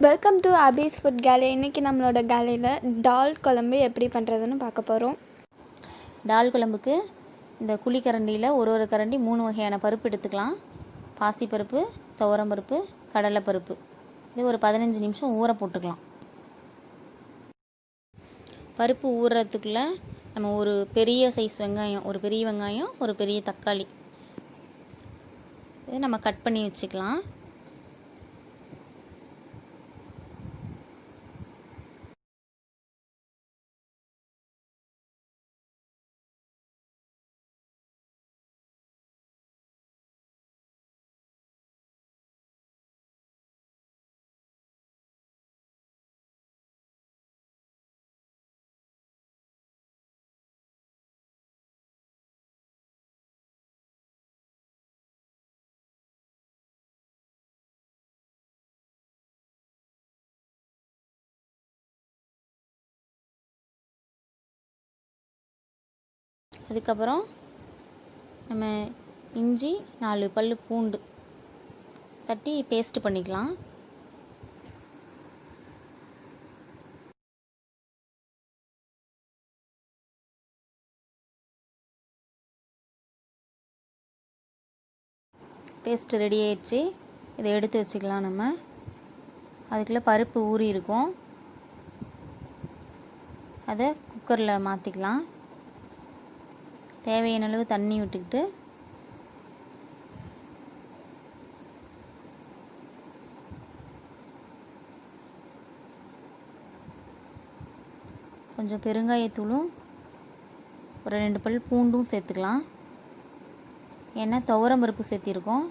Welcome to Abi's food gallery. இன்றைக்கி நம்மளோட கேலரியில் டால் குழம்பு எப்படி பண்ணுறதுன்னு பார்க்க போகிறோம். டால் குழம்புக்கு இந்த குழிக்கரண்டியில் ஒரு கரண்டி 3 வகையான பருப்பு எடுத்துக்கலாம். பாசிப்பருப்பு, துவரம்பருப்பு, கடலைப்பருப்பு. இது ஒரு 15 நிமிஷம் ஊற போட்டுக்கலாம். பருப்பு ஊறுறதுக்குள்ளே நம்ம ஒரு பெரிய சைஸ் வெங்காயம், ஒரு பெரிய வெங்காயம், ஒரு பெரிய தக்காளி இதை நம்ம கட் பண்ணி வச்சுக்கலாம். அதுக்கப்புறம் நம்ம இஞ்சி 4 பல் பூண்டு தட்டி பேஸ்ட் பண்ணிக்கலாம். பேஸ்ட் ரெடி ஆயிடுச்சு. இதை எடுத்து வச்சுக்கலாம். நம்ம அதுக்குள்ளே பருப்பு ஊறி இருக்கும், அதை குக்கரில் மாற்றிக்கலாம். தேவையான அளவு தண்ணி விட்டுக்கிட்டு கொஞ்சம் பெருங்காயத்தூளும் ஒரு 2 பல் பூண்டும் சேர்த்துக்கலாம். ஏன்னா துவரம் பருப்பு சேர்த்திருக்கோம்,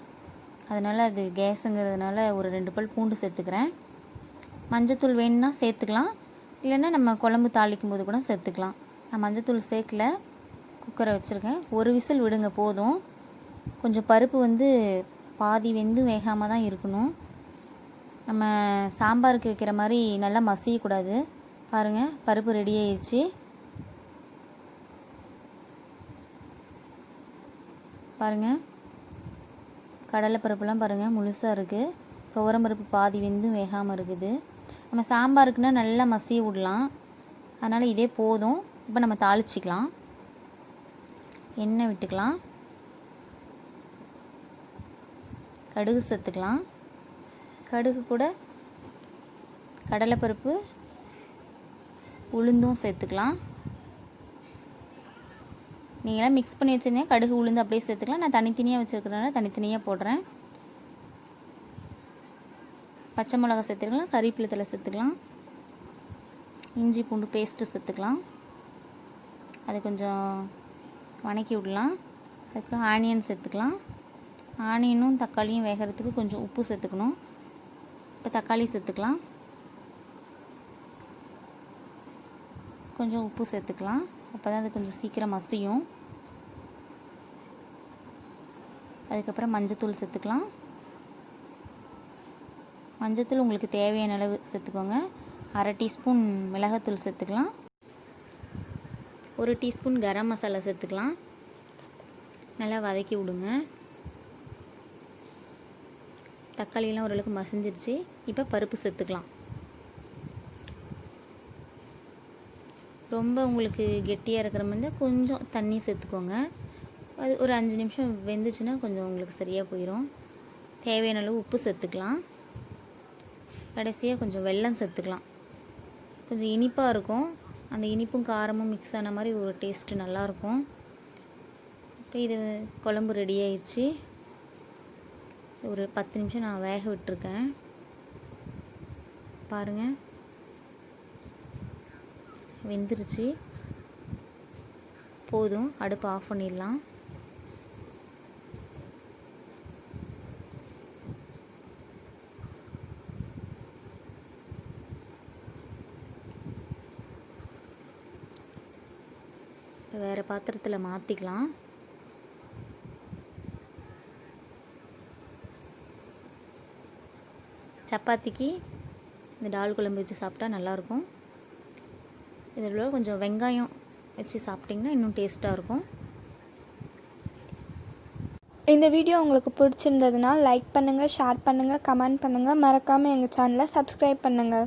அதனால் அது கேஸுங்கிறதுனால ஒரு 2 பல் பூண்டு சேர்த்துக்கிறேன். மஞ்சத்தூள் வேணும்னா சேர்த்துக்கலாம், இல்லைன்னா நம்ம குழம்பு தாளிக்கும் போது கூட சேர்த்துக்கலாம். நான் மஞ்சத்தூள் சேர்க்கல, குக்கரை வச்சுருக்கேன். ஒரு விசில் விடுங்க போதும். கொஞ்சம் பருப்பு பாதி வெந்து வேகாமல் தான் இருக்கணும். நம்ம சாம்பாருக்கு வைக்கிற மாதிரி நல்லா மசியக்கூடாது. பாருங்கள், பருப்பு ரெடி ஆயிடுச்சு. பாருங்கள், கடலைப்பருப்புலாம் பாருங்கள் முழுசாக இருக்குது. துவரம்பருப்பு பாதி வெந்து வேகாமல் இருக்குது. நம்ம சாம்பாருக்குன்னா நல்லா மசிய விடலாம், அதனால் இதே போதும். இப்போ நம்ம தாளிச்சிக்கலாம். எண்ணெய் விட்டுக்கலாம், கடுகு சேர்த்துக்கலாம். கடுகு கூட கடலைப்பருப்பு, உளுந்தும் சேர்த்துக்கலாம். நீங்களாம் மிக்ஸ் பண்ணி வச்சுருந்தீங்க, கடுகு உளுந்து அப்படியே சேர்த்துக்கலாம். நான் தனித்தனியாக வச்சுருக்கிறதுனால தனித்தனியாக போடுறேன். பச்சை மிளகா சேர்த்துக்கலாம், கறிவேப்பிலை தழை சேர்த்துக்கலாம், இஞ்சி பூண்டு பேஸ்ட்டு சேர்த்துக்கலாம். அது கொஞ்சம் வணக்கி விடலாம். அதுக்கப்புறம் ஆனியன் சேர்த்துக்கலாம். ஆனியனும் தக்காளியும் வேகிறதுக்கு கொஞ்சம் உப்பு சேர்த்துக்கணும். இப்போ தக்காளி சேர்த்துக்கலாம், கொஞ்சம் உப்பு சேர்த்துக்கலாம். அப்போ தான் அது கொஞ்சம் சீக்கிரம் மசியும். அதுக்கப்புறம் மஞ்சத்தூள் சேர்த்துக்கலாம். மஞ்சத்தூள் உங்களுக்கு தேவையான அளவு சேர்த்துக்கோங்க. 1/2 டீஸ்பூன் மிளகாத்தூள் சேர்த்துக்கலாம். 1 டீஸ்பூன் கரம் மசாலா சேர்த்துக்கலாம். நல்லா வதக்கி விடுங்க. தக்காளியெல்லாம் ஓரளவுக்கு மசிஞ்சிருச்சு. இப்போ பருப்பு சேர்த்துக்கலாம். ரொம்ப உங்களுக்கு கெட்டியாக இருக்கிற மாதிரி கொஞ்சம் தண்ணி சேர்த்துக்கோங்க. அது ஒரு 5 நிமிஷம் வெந்துச்சுன்னா கொஞ்சம் உங்களுக்கு சரியாக போயிடும். தேவையான அளவு உப்பு சேர்த்துக்கலாம். கடைசியாக கொஞ்சம் வெல்லம் சேர்த்துக்கலாம். கொஞ்சம் இனிப்பாக இருக்கும். அந்த இனிப்பும் காரமும் மிக்ஸ் ஆன மாதிரி ஒரு டேஸ்ட்டு நல்லாயிருக்கும். இப்போ இது குழம்பு ரெடி ஆயிடுச்சு. ஒரு 10 நிமிஷம் நான் வேக விட்டுருக்கேன். பாருங்கள், வெந்துருச்சு. போதும், அடுப்பு ஆஃப் பண்ணிடலாம். இப்போ வேறு பாத்திரத்தில் மாற்றிக்கலாம். சப்பாத்திக்கு இந்த டால் குழம்பு வச்சு சாப்பிட்டா நல்லாயிருக்கும். இதில் கொஞ்சம் வெங்காயம் வச்சு சாப்பிட்டிங்கன்னா இன்னும் டேஸ்ட்டாக இருக்கும். இந்த வீடியோ உங்களுக்கு பிடிச்சிருந்ததுன்னா லைக் பண்ணுங்கள், ஷேர் பண்ணுங்கள், கமெண்ட் பண்ணுங்கள். மறக்காமல் எங்கள் சேனலை சப்ஸ்கிரைப் பண்ணுங்கள்.